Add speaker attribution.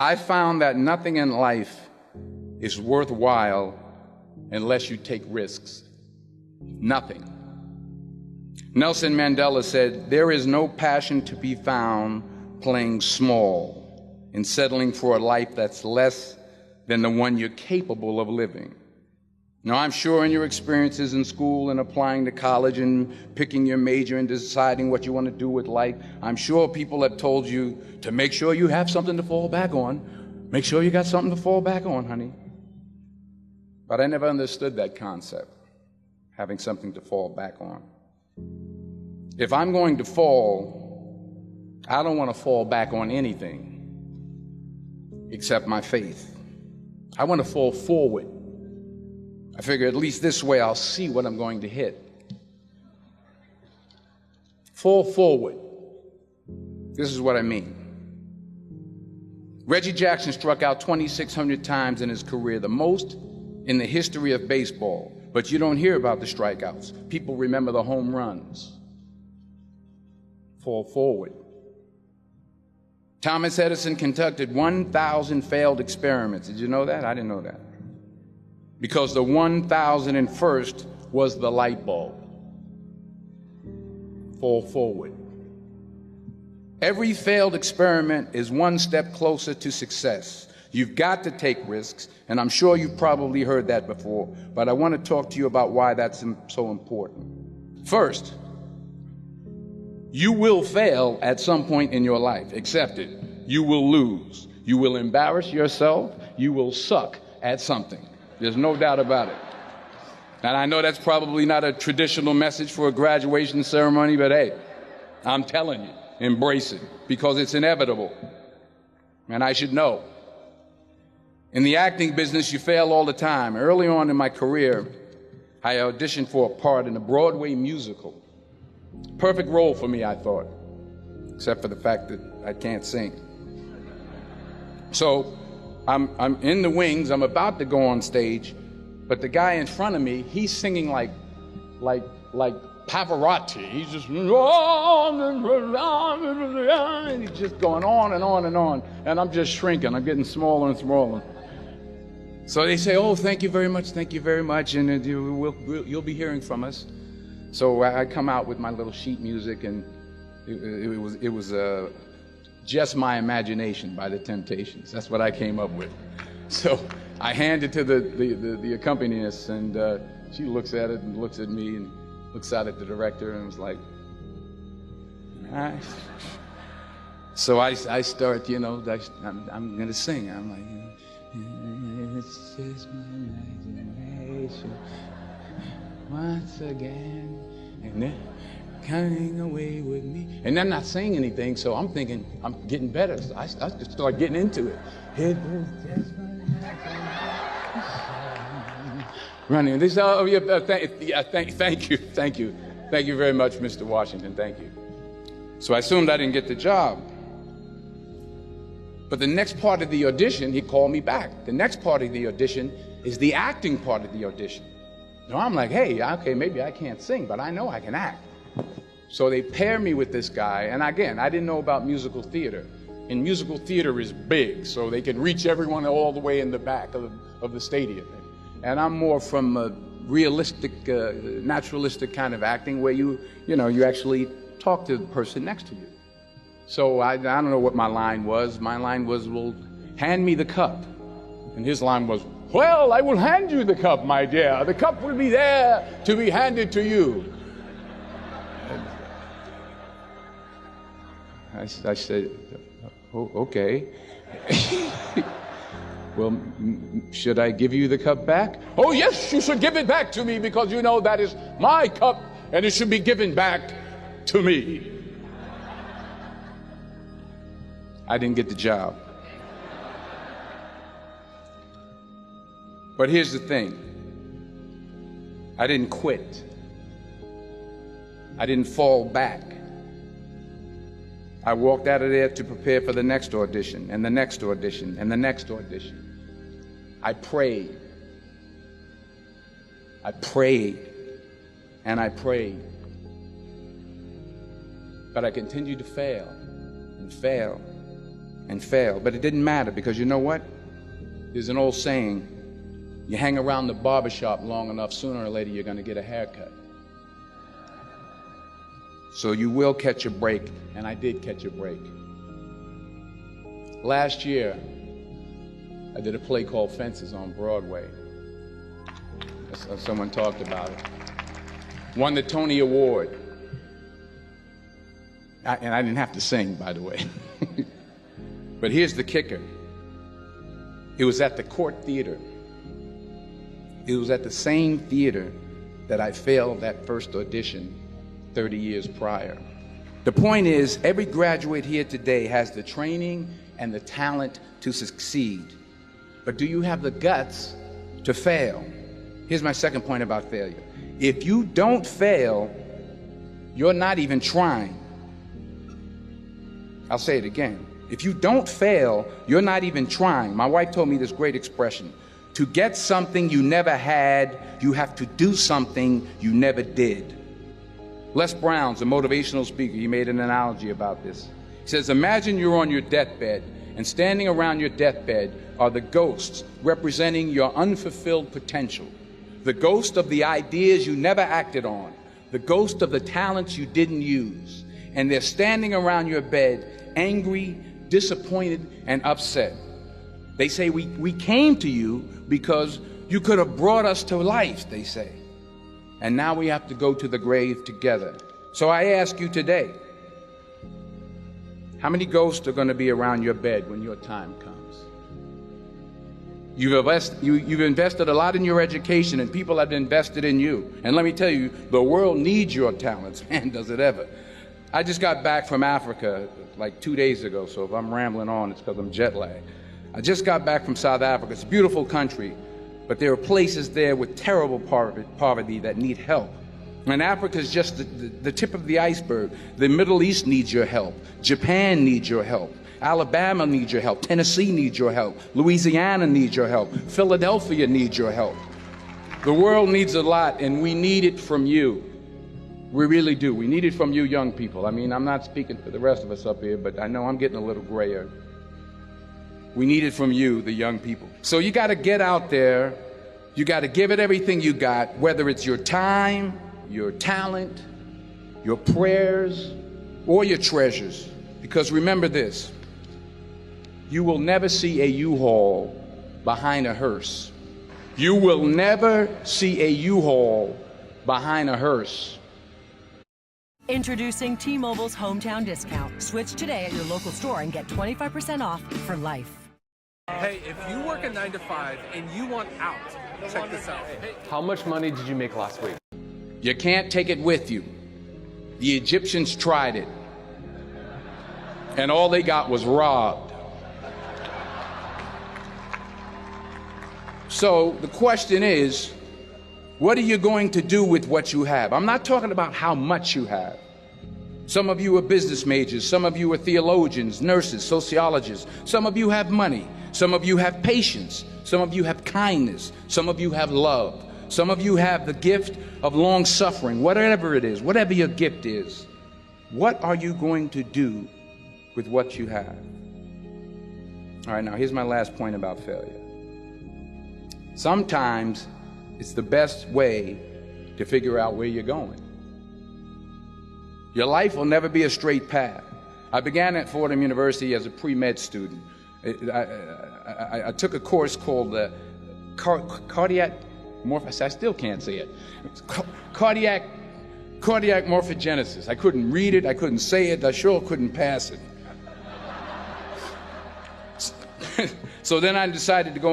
Speaker 1: I found that nothing in life is worthwhile unless you take risks. Nothing. Nelson Mandela said, "There is no passion to be found playing small and settling for a life that's less than the one you're capable of living." Now, I'm sure in your experiences in school and applying to college and picking your major and deciding what you want to do with life, I'm sure people have told you to make sure you have something to fall back on. Make sure you got something to fall back on, honey. But I never understood that concept, having something to fall back on. If I'm going to fall, I don't want to fall back on anything except my faith. I want to fall forward. I figure at least this way I'll see what I'm going to hit. Fall forward. This is what I mean. Reggie Jackson struck out 2,600 times in his career, the most in the history of baseball. But you don't hear about the strikeouts. People remember the home runs. Fall forward. Thomas Edison conducted 1,000 failed experiments. Did you know that? I didn't know that. Because the 1,001st was the light bulb. Fall forward. Every failed experiment is one step closer to success. You've got to take risks, and I'm sure you've probably heard that before, but I want to talk to you about why that's so important. First, you will fail at some point in your life. Accept it. You will lose. You will embarrass yourself. You will suck at something. There's no doubt about it. And I know that's probably not a traditional message for a graduation ceremony, but hey, I'm telling you, embrace it, because it's inevitable. And I should know. In the acting business, you fail all the time. Early on in my career, I auditioned for a part in a Broadway musical. Perfect role for me, I thought, except for the fact that I can't sing. So I'm in the wings, I'm about to go on stage, but the guy in front of me, he's singing like Pavarotti. He's just, and he's just going on and on and on, and I'm just shrinking, I'm getting smaller and smaller. So they say, "Oh, thank you very much, and you'll be hearing from us." So I come out with my little sheet music, and it was Just My Imagination by the Temptations. That's what I came up with. So I hand it to the accompanist, and she looks at it and looks at me and looks out at the director and was like, "Nice." So I start, I'm going to sing. I'm like, "It's just my imagination once again, and they're coming away with me." And I'm not saying anything, so I'm thinking I'm getting better. So I just start getting into it. It was just my imagination. Running. This, oh yeah, thank you very much, Mr. Washington. Thank you. So I assumed I didn't get the job. But the next part of the audition, he called me back. The next part of the audition is the acting part of the audition. Now I'm like, hey, okay, maybe I can't sing, but I know I can act. So they pair me with this guy, and again, I didn't know about musical theater. And musical theater is big, so they can reach everyone all the way in the back of the stadium. And I'm more from a realistic, naturalistic kind of acting where you actually talk to the person next to you. So I don't know what my line was. My line was, "Well, hand me the cup." And his line was, "Well, I will hand you the cup, my dear. The cup will be there to be handed to you." I said, "Oh, okay." "Well, should I give you the cup back?" "Oh, yes, you should give it back to me, because that is my cup, and it should be given back to me." I didn't get the job. But here's the thing. I didn't quit. I didn't fall back. I walked out of there to prepare for the next audition, and the next audition, and the next audition. I prayed. I prayed, and I prayed. But I continued to fail, and fail, and fail. But it didn't matter, because you know what? There's an old saying, you hang around the barbershop long enough, sooner or later you're going to get a haircut. So you will catch a break, and I did catch a break. Last year, I did a play called Fences on Broadway. Someone talked about it. Won the Tony Award. And I didn't have to sing, by the way. But here's the kicker. It was at the Court Theater. It was at the same theater that I failed that first audition 30 years prior. The point is, every graduate here today has the training and the talent to succeed. But do you have the guts to fail? Here's my second point about failure. If you don't fail, you're not even trying. I'll say it again. If you don't fail, you're not even trying. My wife told me this great expression. To get something you never had, you have to do something you never did. Les Brown's a motivational speaker. He made an analogy about this. He says, imagine you're on your deathbed, and standing around your deathbed are the ghosts representing your unfulfilled potential. The ghost of the ideas you never acted on. The ghost of the talents you didn't use. And they're standing around your bed, angry, disappointed, and upset. They say, we came to you because you could have brought us to life, they say. And now we have to go to the grave together. So I ask you today, how many ghosts are going to be around your bed when your time comes? You've invested a lot in your education, and people have invested in you. And let me tell you, the world needs your talents. Man, does it ever. I just got back from Africa like 2 days ago, so if I'm rambling on, it's because I'm jet lagged. I just got back from South Africa. It's a beautiful country, but there are places there with terrible poverty that need help. And Africa is just the tip of the iceberg. The Middle East needs your help. Japan needs your help. Alabama needs your help. Tennessee needs your help. Louisiana needs your help. Philadelphia needs your help. The world needs a lot, and we need it from you. We really do. We need it from you young people. I mean, I'm not speaking for the rest of us up here, but I know I'm getting a little grayer. We need it from you, the young people. So you got to get out there. You got to give it everything you got, whether it's your time, your talent, your prayers, or your treasures. Because remember this, you will never see a U-Haul behind a hearse. You will never see a U-Haul behind a hearse.
Speaker 2: Introducing T-Mobile's Hometown Discount. Switch today at your local store and get 25% off for life.
Speaker 3: Hey, if you work a 9 to 5 and you want out, check this out. Hey.
Speaker 4: How much money did you make last week?
Speaker 1: You can't take it with you. The Egyptians tried it, and all they got was robbed. So the question is, what are you going to do with what you have? I'm not talking about how much you have. Some of you are business majors. Some of you are theologians, nurses, sociologists. Some of you have money. Some of you have patience. Some of you have kindness. Some of you have love. Some of you have the gift of long suffering. Whatever it is, whatever your gift is, what are you going to do with what you have? All right, now here's my last point about failure. Sometimes it's the best way to figure out where you're going. Your life will never be a straight path. I began at Fordham University as a pre-med student. I took a course called cardiac morphogenesis. I still can't say it. Cardiac morphogenesis. I couldn't read it. I couldn't say it. I sure couldn't pass it. So then I decided to go